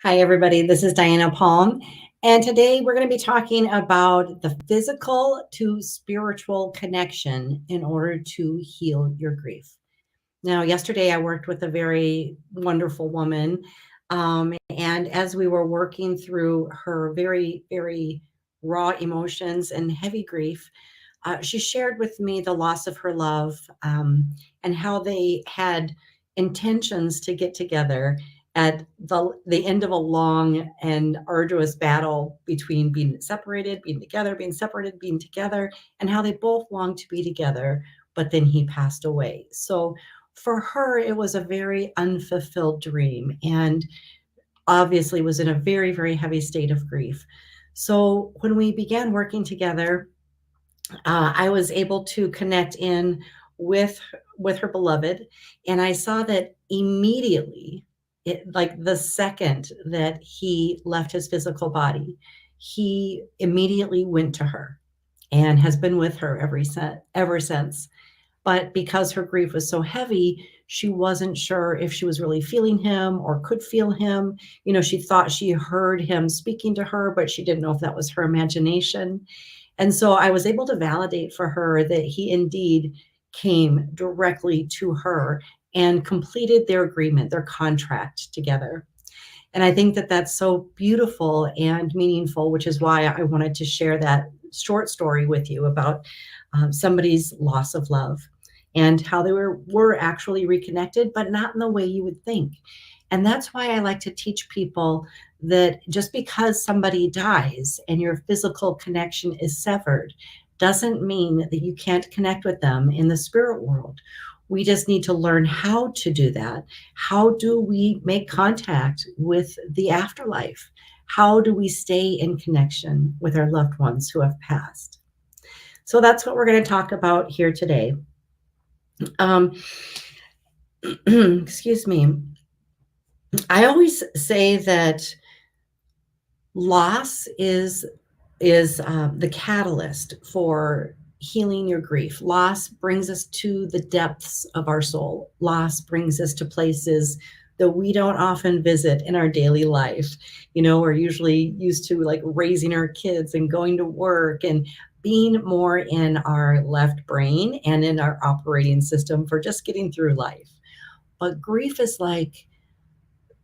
Hi, everybody. This is Diana Palm. And today we're going to be talking about the physical to spiritual connection in order to heal your grief. Now, yesterday I worked with a very wonderful woman. And as we were working through her very, very raw emotions and heavy grief, she shared with me the loss of her love, and how they had intentions to get together at the end of a long and arduous battle between being separated, being together, being separated, being together, and how they both longed to be together, but then he passed away. So for her, it was a very unfulfilled dream, and obviously was in a very, very heavy state of grief. So when we began working together, I was able to connect in with with her beloved, and I saw that immediately, like the second that he left his physical body, he immediately went to her and has been with her ever since. But because her grief was so heavy, she wasn't sure if she was really feeling him or could feel him. She thought she heard him speaking to her, but she didn't know if that was her imagination. And so I was able to validate for her that he indeed came directly to her and completed their agreement, their contract together. And I think that that's so beautiful and meaningful, which is why I wanted to share that short story with you about somebody's loss of love and how they were actually reconnected, but not in the way you would think. And that's why I like to teach people that just because somebody dies and your physical connection is severed doesn't mean that you can't connect with them in the spirit world. We just need to learn how to do that. How do we make contact with the afterlife? How do we stay in connection with our loved ones who have passed? So that's what we're going to talk about here today. Excuse me. I always say that loss is the catalyst for healing your grief. Loss brings us to the depths of our soul. Loss brings us to places that we don't often visit in our daily life. We're usually used to like raising our kids and going to work and being more in our left brain and in our operating system for just getting through life. But grief is like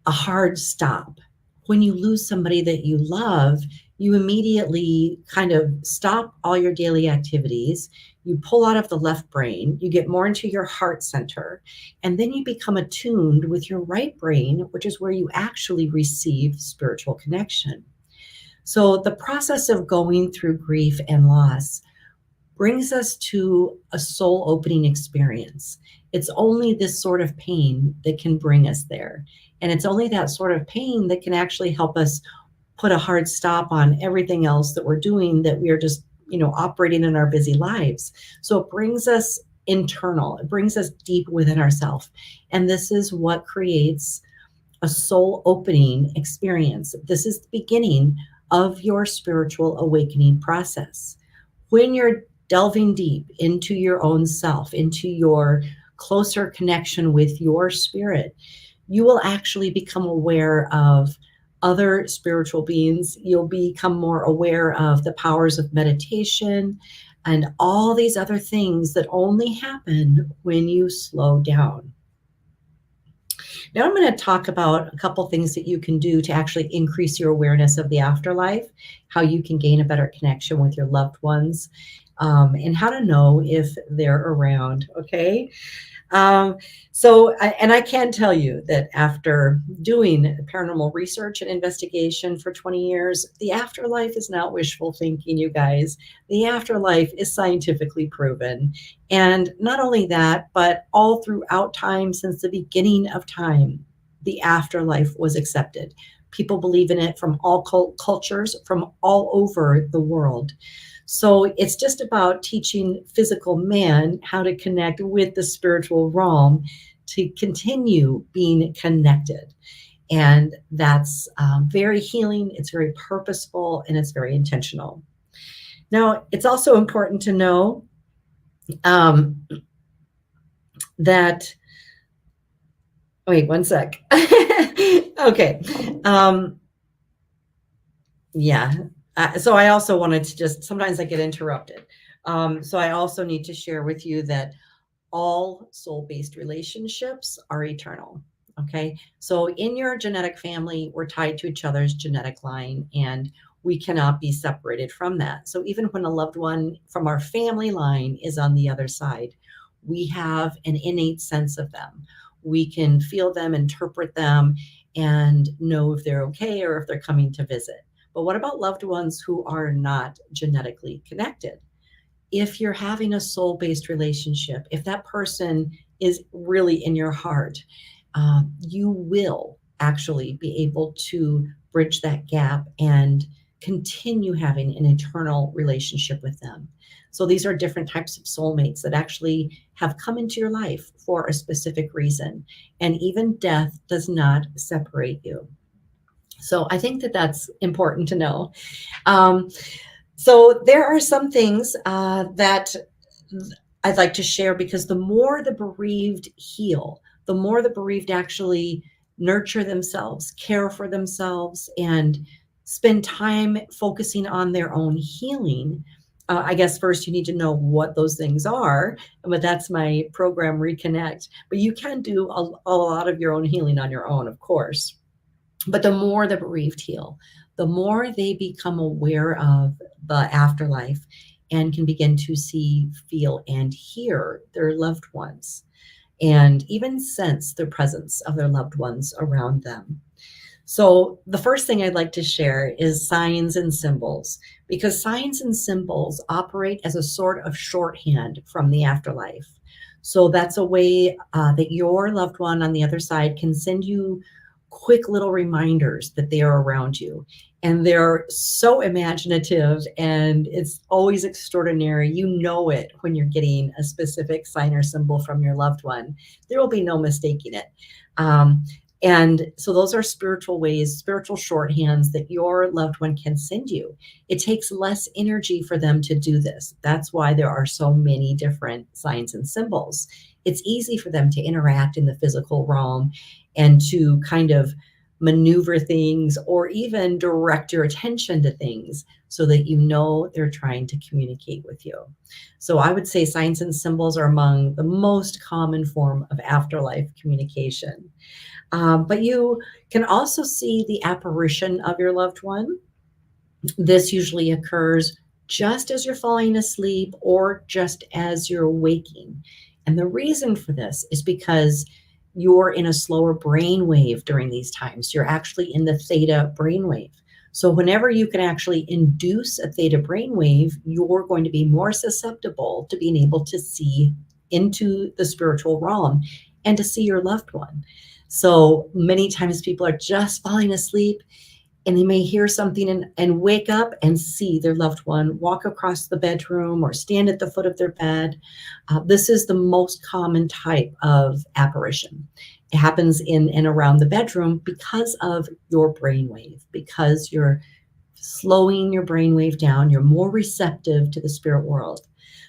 a hard stop. When you lose somebody that you love, you immediately kind of stop all your daily activities. You pull out of the left brain, you get more into your heart center, and then you become attuned with your right brain, which is where you actually receive spiritual connection. So the process of going through grief and loss brings us to a soul opening experience. It's only this sort of pain that can bring us there. And it's only that sort of pain that can actually help us put a hard stop on everything else that we're doing, that we are just, operating in our busy lives. So it brings us internal, it brings us deep within ourselves. And this is what creates a soul opening experience. This is the beginning of your spiritual awakening process. When you're delving deep into your own self, into your closer connection with your spirit, you will actually become aware of other spiritual beings. You'll become more aware of the powers of meditation and all these other things that only happen when you slow down. Now I'm going to talk about a couple things that you can do to actually increase your awareness of the afterlife, how you can gain a better connection with your loved ones, and how to know if they're around, okay? And I can tell you that after doing paranormal research and investigation for 20 years, the afterlife is not wishful thinking, you guys. The afterlife is scientifically proven. And not only that, but all throughout time, since the beginning of time, the afterlife was accepted. People believe in it from all cultures, from all over the world. So it's just about teaching physical man how to connect with the spiritual realm to continue being connected. And that's very healing, it's very purposeful, and it's very intentional. Now, it's also important to know that Wait, one sec. Okay. Yeah. So I also wanted to just, sometimes I get interrupted. So I also need to share with you that all soul-based relationships are eternal. Okay. So in your genetic family, we're tied to each other's genetic line, and we cannot be separated from that. So even when a loved one from our family line is on the other side, we have an innate sense of them. We can feel them, interpret them, and know if they're okay or if they're coming to visit. But what about loved ones who are not genetically connected? If you're having a soul-based relationship, if that person is really in your heart, you will actually be able to bridge that gap and continue having an eternal relationship with them. So these are different types of soulmates that actually have come into your life for a specific reason. And even death does not separate you. So I think that that's important to know. Um, so there are some things that I'd like to share, because the more the bereaved heal, the more the bereaved actually nurture themselves, care for themselves, and spend time focusing on their own healing. I guess first you need to know what those things are, but that's my program, Reconnect. But you can do a lot of your own healing on your own, of course. But the more the bereaved heal, the more they become aware of the afterlife and can begin to see, feel, and hear their loved ones, and even sense the presence of their loved ones around them. So, the first thing I'd like to share is signs and symbols, because signs and symbols operate as a sort of shorthand from the afterlife. So, that's a way that your loved one on the other side can send you quick little reminders that they are around you. And they're so imaginative, and it's always extraordinary. You know it when you're getting a specific sign or symbol from your loved one. There will be no mistaking it. And so those are spiritual ways, spiritual shorthands that your loved one can send you. It takes less energy for them to do this. That's why there are so many different signs and symbols. It's easy for them to interact in the physical realm and to kind of maneuver things or even direct your attention to things so that you know they're trying to communicate with you. So I would say signs and symbols are among the most common form of afterlife communication. But you can also see the apparition of your loved one. This usually occurs just as you're falling asleep or just as you're waking. And the reason for this is because you're in a slower brain wave during these times. You're actually in the theta brainwave. So whenever you can actually induce a theta brainwave, you're going to be more susceptible to being able to see into the spiritual realm and to see your loved one. So many times people are just falling asleep, and they may hear something and wake up and see their loved one walk across the bedroom or stand at the foot of their bed. This is the most common type of apparition. It happens in and around the bedroom because of your brainwave, because you're slowing your brainwave down. You're more receptive to the spirit world.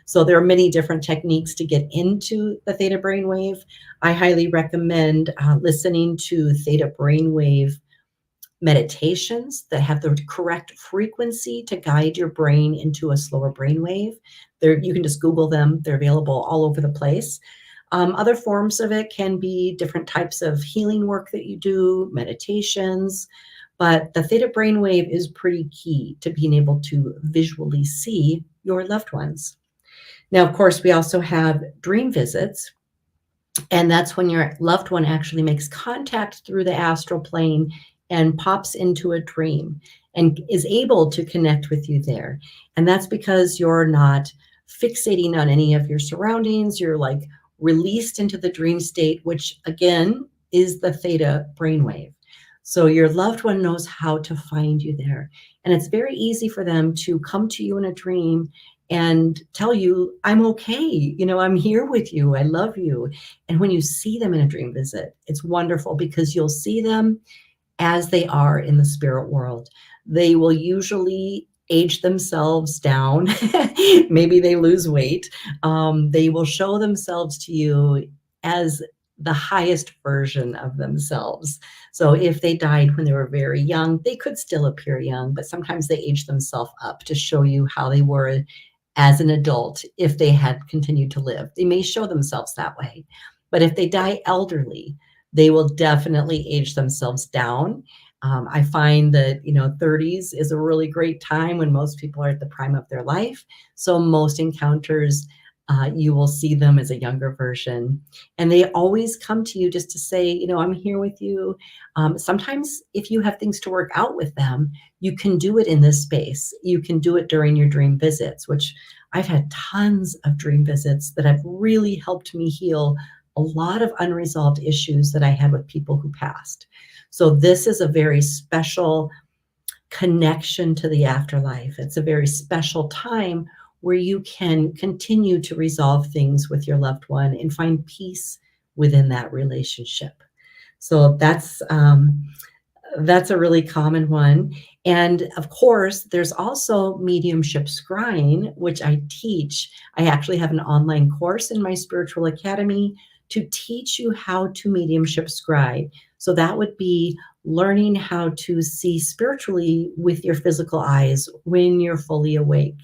So there are many different techniques to get into the theta brainwave. I highly recommend listening to theta brainwave meditations that have the correct frequency to guide your brain into a slower brainwave. You can just Google them. They're available all over the place. Other forms of it can be different types of healing work that you do, meditations, but the theta brainwave is pretty key to being able to visually see your loved ones. Now, of course, we also have dream visits, and that's when your loved one actually makes contact through the astral plane and pops into a dream and is able to connect with you there. And that's because you're not fixating on any of your surroundings. You're like released into the dream state, which again is the theta brainwave. So your loved one knows how to find you there. And it's very easy for them to come to you in a dream and tell you, I'm okay. I'm here with you. I love you. And when you see them in a dream visit, it's wonderful because you'll see them as they are in the spirit world. They will usually age themselves down. Maybe they lose weight. They will show themselves to you as the highest version of themselves. So if they died when they were very young, they could still appear young, but sometimes they age themselves up to show you how they were as an adult if they had continued to live. They may show themselves that way. But if they die elderly, they will definitely age themselves down. I find that, 30s is a really great time when most people are at the prime of their life. So most encounters, you will see them as a younger version. And they always come to you just to say, I'm here with you. Sometimes if you have things to work out with them, you can do it in this space. You can do it during your dream visits, which I've had tons of dream visits that have really helped me heal a lot of unresolved issues that I had with people who passed. So this is a very special connection to the afterlife. It's a very special time where you can continue to resolve things with your loved one and find peace within that relationship. So that's a really common one. And of course, there's also mediumship scrying, which I teach. I actually have an online course in my spiritual academy to teach you how to mediumship scry. So that would be learning how to see spiritually with your physical eyes when you're fully awake.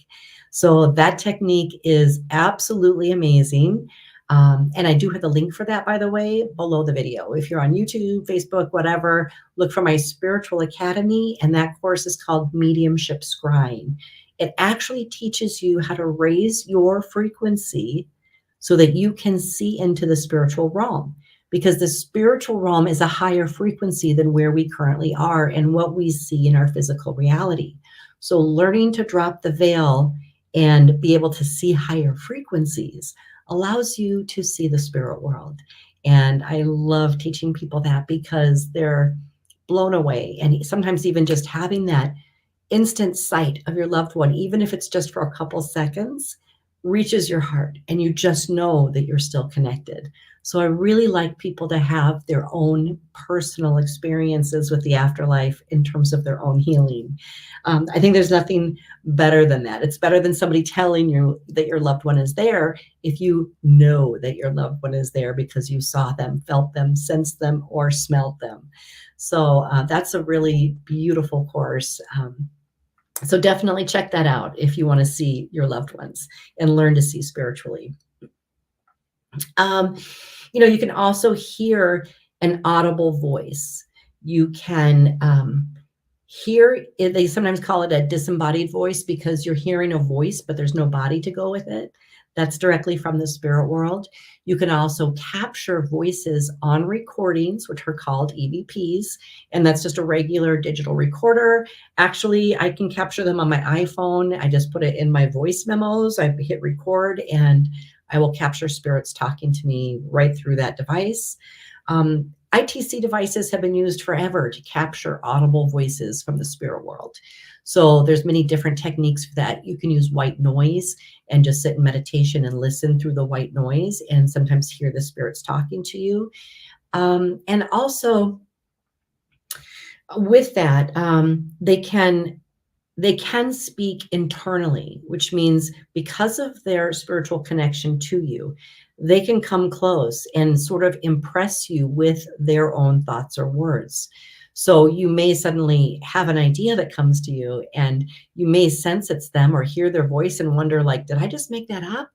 So that technique is absolutely amazing. And I do have the link for that, by the way, below the video. If you're on YouTube, Facebook, whatever, look for my spiritual academy, and that course is called Mediumship Scrying. It actually teaches you how to raise your frequency so that you can see into the spiritual realm, because the spiritual realm is a higher frequency than where we currently are and what we see in our physical reality. So learning to drop the veil and be able to see higher frequencies allows you to see the spirit world. And I love teaching people that because they're blown away. And sometimes even just having that instant sight of your loved one, even if it's just for a couple seconds, reaches your heart and you just know that you're still connected. So I really like people to have their own personal experiences with the afterlife in terms of their own healing. I think there's nothing better than that. It's better than somebody telling you that your loved one is there if you know that your loved one is there because you saw them, felt them, sensed them, or smelled them. So that's a really beautiful course. So definitely check that out if you want to see your loved ones and learn to see spiritually. You can also hear an audible voice. You can hear, they sometimes call it a disembodied voice because you're hearing a voice, but there's no body to go with it. That's directly from the spirit world. You can also capture voices on recordings, which are called EVPs, and that's just a regular digital recorder. Actually, I can capture them on my iPhone. I just put it in my voice memos. I hit record, and I will capture spirits talking to me right through that device. ITC devices have been used forever to capture audible voices from the spirit world. So there's many different techniques for that. You can use white noise and just sit in meditation and listen through the white noise and sometimes hear the spirits talking to you. And also with that, they can speak internally, which means because of their spiritual connection to you, they can come close and sort of impress you with their own thoughts or words. So you may suddenly have an idea that comes to you and you may sense it's them or hear their voice and wonder, like, did I just make that up?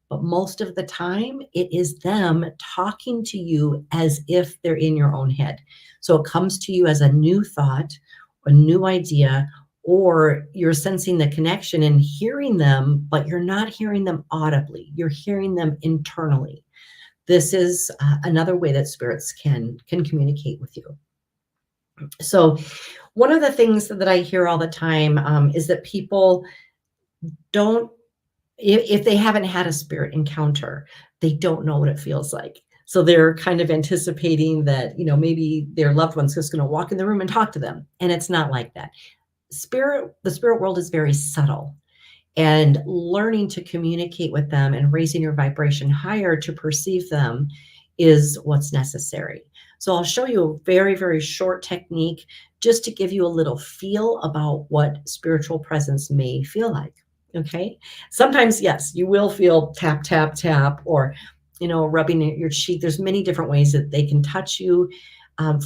But most of the time it is them talking to you as if they're in your own head. So it comes to you as a new thought, a new idea, or you're sensing the connection and hearing them, but you're not hearing them audibly. You're hearing them internally. This is another way that spirits can communicate with you. So one of the things that I hear all the time is that people don't, if they haven't had a spirit encounter, they don't know what it feels like. So they're kind of anticipating that, maybe their loved one's just going to walk in the room and talk to them. And it's not like that. The spirit world is very subtle, and learning to communicate with them and raising your vibration higher to perceive them is what's necessary. So I'll show you a very, very short technique just to give you a little feel about what spiritual presence may feel like. Okay. Sometimes, yes, you will feel tap, tap, tap, or rubbing your cheek. There's many different ways that they can touch you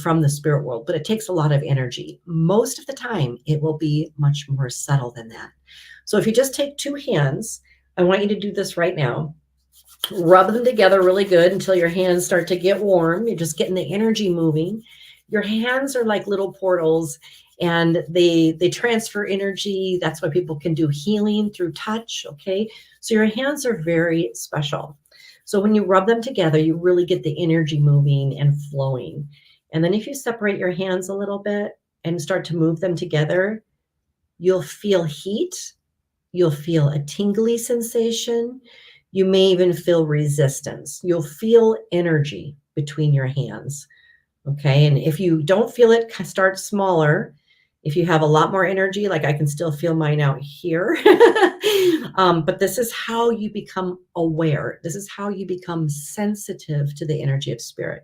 from the spirit world, but it takes a lot of energy. Most of the time, it will be much more subtle than that. So if you just take two hands, I want you to do this right now. Rub them together really good until your hands start to get warm. You're just getting the energy moving. Your hands are like little portals, and they transfer energy. That's why people can do healing through touch. Okay, so your hands are very special. So when you rub them together, you really get the energy moving and flowing. And then if you separate your hands a little bit and start to move them together, you'll feel heat. You'll feel a tingly sensation. You may even feel resistance. You'll feel energy between your hands. Okay. And if you don't feel it, start smaller. If you have a lot more energy, like I can still feel mine out here. But this is how you become aware. This is how you become sensitive to the energy of spirit.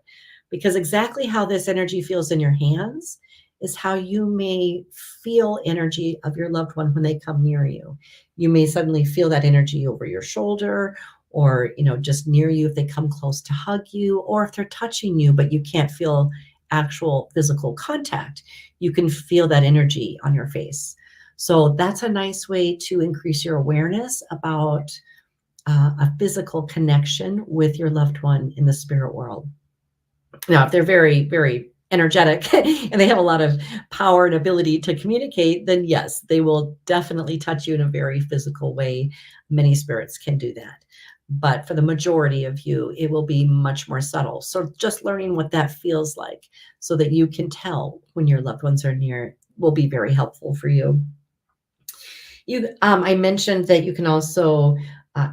Because exactly how this energy feels in your hands is how you may feel energy of your loved one when they come near you. You may suddenly feel that energy over your shoulder, or just near you if they come close to hug you, or if they're touching you, but you can't feel actual physical contact. You can feel that energy on your face. So that's a nice way to increase your awareness about a physical connection with your loved one in the spirit world. Now, if they're very, very energetic and they have a lot of power and ability to communicate, then yes, they will definitely touch you in a very physical way. Many spirits can do that. But for the majority of you, it will be much more subtle. So just learning what that feels like so that you can tell when your loved ones are near will be very helpful for you. I mentioned that you can also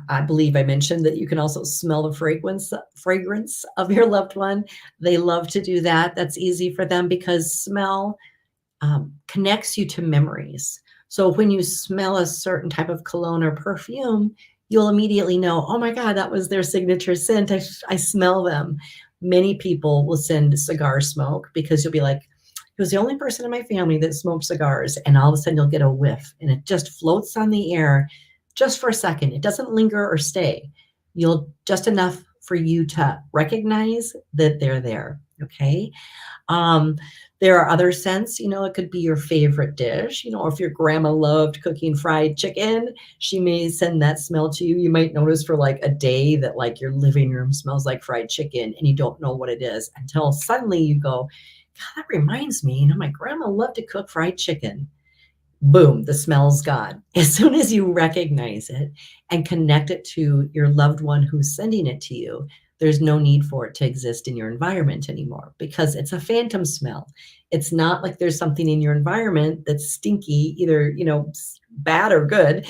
I believe I mentioned that you can also smell the fragrance of your loved one. They love to do that. That's easy for them because smell connects you to memories. So when you smell a certain type of cologne or perfume, you'll immediately know, oh my God, that was their signature scent. I smell them. Many people will send cigar smoke because you'll be like, he was the only person in my family that smoked cigars. And all of a sudden you'll get a whiff and it just floats on the air just for a second. It doesn't linger or stay. You'll just enough for you to recognize that they're there. Okay. There are other scents, it could be your favorite dish, if your grandma loved cooking fried chicken, she may send that smell to you. You might notice for like a day that like your living room smells like fried chicken and you don't know what it is until suddenly you go, God, that reminds me, my grandma loved to cook fried chicken. Boom, the smell's gone. As soon as you recognize it and connect it to your loved one who's sending it to you, there's no need for it to exist in your environment anymore because it's a phantom smell. It's not like there's something in your environment that's stinky, either, bad or good.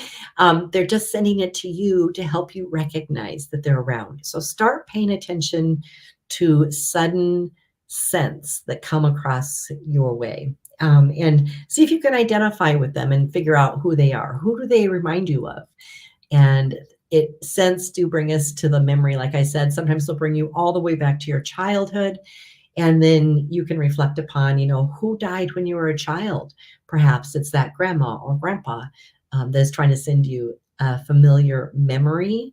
They're just sending it to you to help you recognize that they're around. So start paying attention to sudden scents that come across your way. And see if you can identify with them and figure out who they are. Who do they remind you of? And scents do bring us to the memory. Like I said, sometimes they'll bring you all the way back to your childhood. And then you can reflect upon, who died when you were a child. Perhaps it's that grandma or grandpa that's trying to send you a familiar memory,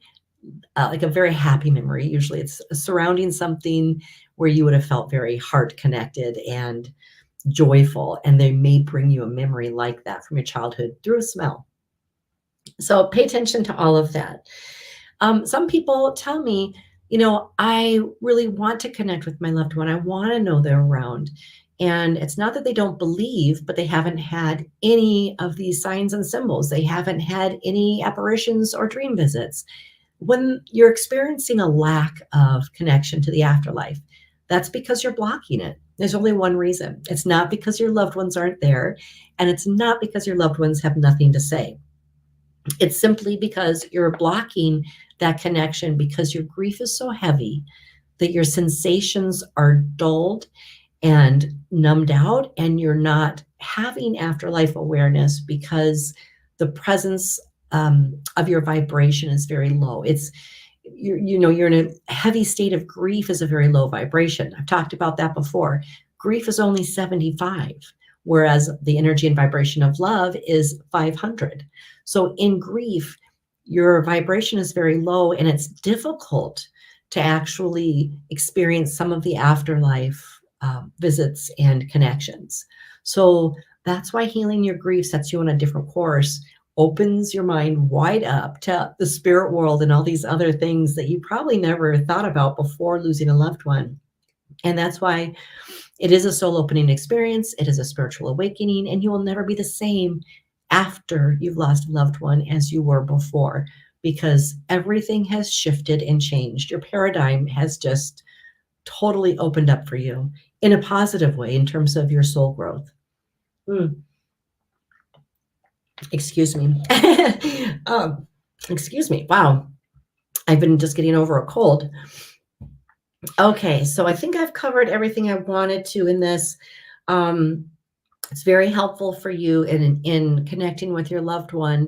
like a very happy memory. Usually it's surrounding something where you would have felt very heart connected and joyful, and they may bring you a memory like that from your childhood through a smell. So pay attention to all of that. Some people tell me, I really want to connect with my loved one. I want to know they're around. And it's not that they don't believe, but they haven't had any of these signs and symbols. They haven't had any apparitions or dream visits. When you're experiencing a lack of connection to the afterlife, that's because you're blocking it. There's only one reason. It's not because your loved ones aren't there, and it's not because your loved ones have nothing to say. It's simply because you're blocking that connection because your grief is so heavy that your sensations are dulled and numbed out, and you're not having afterlife awareness because the presence of your vibration is very low. You're in a heavy state of grief is a very low vibration. I've talked about that before. Grief is only 75, whereas the energy and vibration of love is 500. So in grief, your vibration is very low, and it's difficult to actually experience some of the afterlife visits and connections. So that's why healing your grief sets you on a different course, opens your mind wide up to the spirit world and all these other things that you probably never thought about before losing a loved one. And that's why it is a soul opening experience. It is a spiritual awakening, and you will never be the same after you've lost a loved one as you were before, because everything has shifted and changed. Your paradigm has just totally opened up for you in a positive way in terms of your soul growth. Excuse me. Excuse me. Wow. I've been just getting over a cold. Okay, so I think I've covered everything I wanted to in this. It's very helpful for you in connecting with your loved one,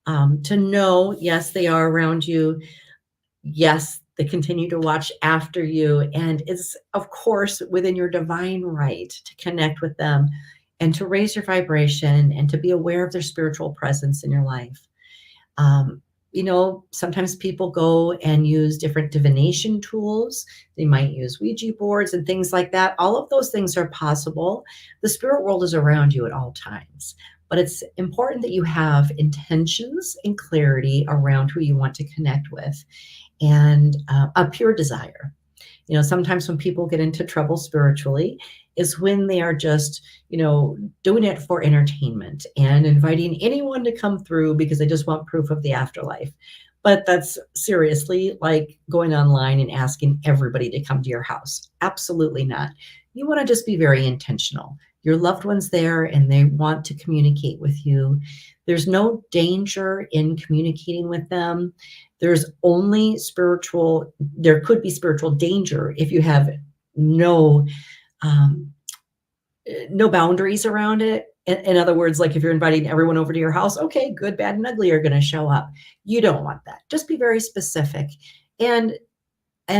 to know, yes, they are around you. Yes, they continue to watch after you. And it's, of course, within your divine right to connect with them and to raise your vibration and to be aware of their spiritual presence in your life. Sometimes people go and use different divination tools. They might use Ouija boards and things like that. All of those things are possible. The spirit world is around you at all times, but it's important that you have intentions and clarity around who you want to connect with, and a pure desire. Sometimes when people get into trouble spiritually is when they are just, doing it for entertainment and inviting anyone to come through because they just want proof of the afterlife. But that's seriously like going online and asking everybody to come to your house. Absolutely not. You want to just be very intentional. Your loved one's there and they want to communicate with you. There's no danger in communicating with them. There could be spiritual danger if you have no boundaries around it. In other words, like if you're inviting everyone over to your house, okay, good, bad, and ugly are going to show up. You don't want that. Just be very specific and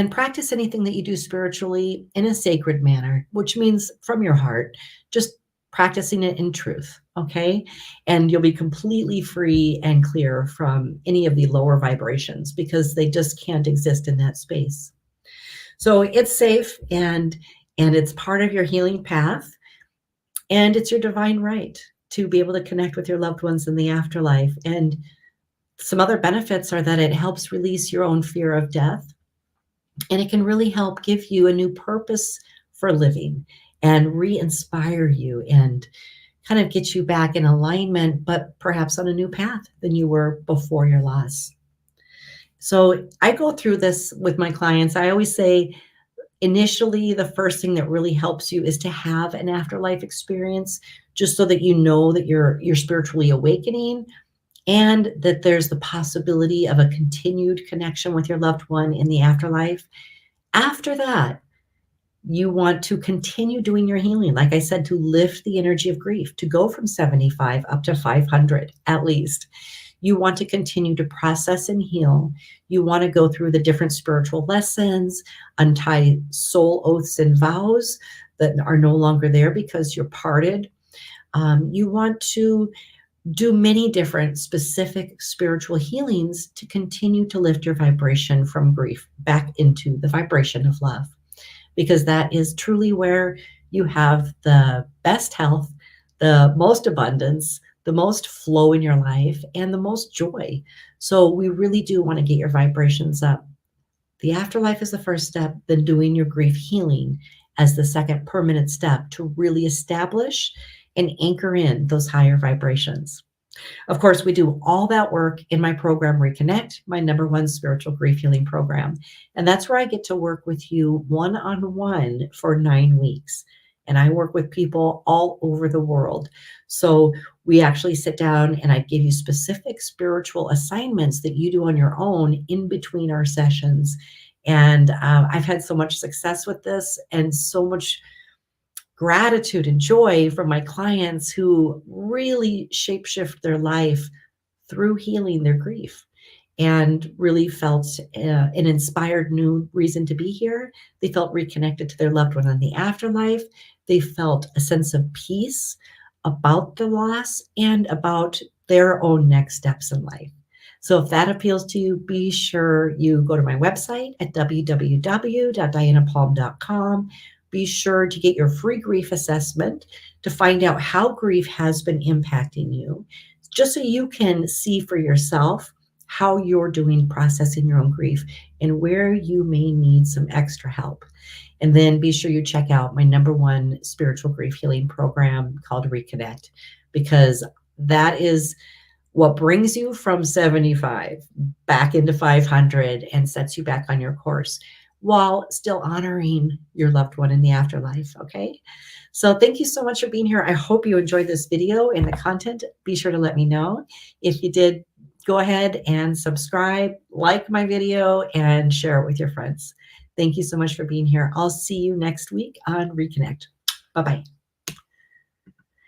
practice anything that you do spiritually in a sacred manner, which means from your heart, just practicing it in truth. Okay. And you'll be completely free and clear from any of the lower vibrations because they just can't exist in that space. So it's safe and it's part of your healing path. And it's your divine right to be able to connect with your loved ones in the afterlife. And some other benefits are that it helps release your own fear of death. And it can really help give you a new purpose for living and re-inspire you and kind of get you back in alignment, but perhaps on a new path than you were before your loss. So I go through this with my clients. I always say, initially, the first thing that really helps you is to have an afterlife experience, just so that you know that you're spiritually awakening and that there's the possibility of a continued connection with your loved one in the afterlife. After that, you want to continue doing your healing. Like I said, to lift the energy of grief, to go from 75 up to 500 at least. You want to continue to process and heal. You want to go through the different spiritual lessons, untie soul oaths and vows that are no longer there because you're parted. You want to do many different specific spiritual healings to continue to lift your vibration from grief back into the vibration of love, because that is truly where you have the best health, the most abundance, the most flow in your life, and the most joy. So we really do want to get your vibrations up. The afterlife is the first step, then doing your grief healing as the second permanent step to really establish and anchor in those higher vibrations. Of course, we do all that work in my program, Reconnect, my #1 spiritual grief healing program. And that's where I get to work with you one-on-one for 9 weeks. And I work with people all over the world. So we actually sit down and I give you specific spiritual assignments that you do on your own in between our sessions. And I've had so much success with this and so much gratitude and joy from my clients who really shapeshift their life through healing their grief and really felt an inspired new reason to be here. They felt reconnected to their loved one in the afterlife. They felt a sense of peace about the loss and about their own next steps in life. So if that appeals to you, be sure you go to my website at www.dianapalm.com. Be sure to get your free grief assessment to find out how grief has been impacting you, just so you can see for yourself how you're doing processing your own grief and where you may need some extra help. And then be sure you check out my #1 spiritual grief healing program called Reconnect, because that is what brings you from 75 back into 500 and sets you back on your course while still honoring your loved one in the afterlife. Okay. So thank you so much for being here. I hope you enjoyed this video and the content. Be sure to let me know. If you did, go ahead and subscribe, like my video, and share it with your friends. Thank you so much for being here. I'll see you next week on Reconnect. Bye-bye.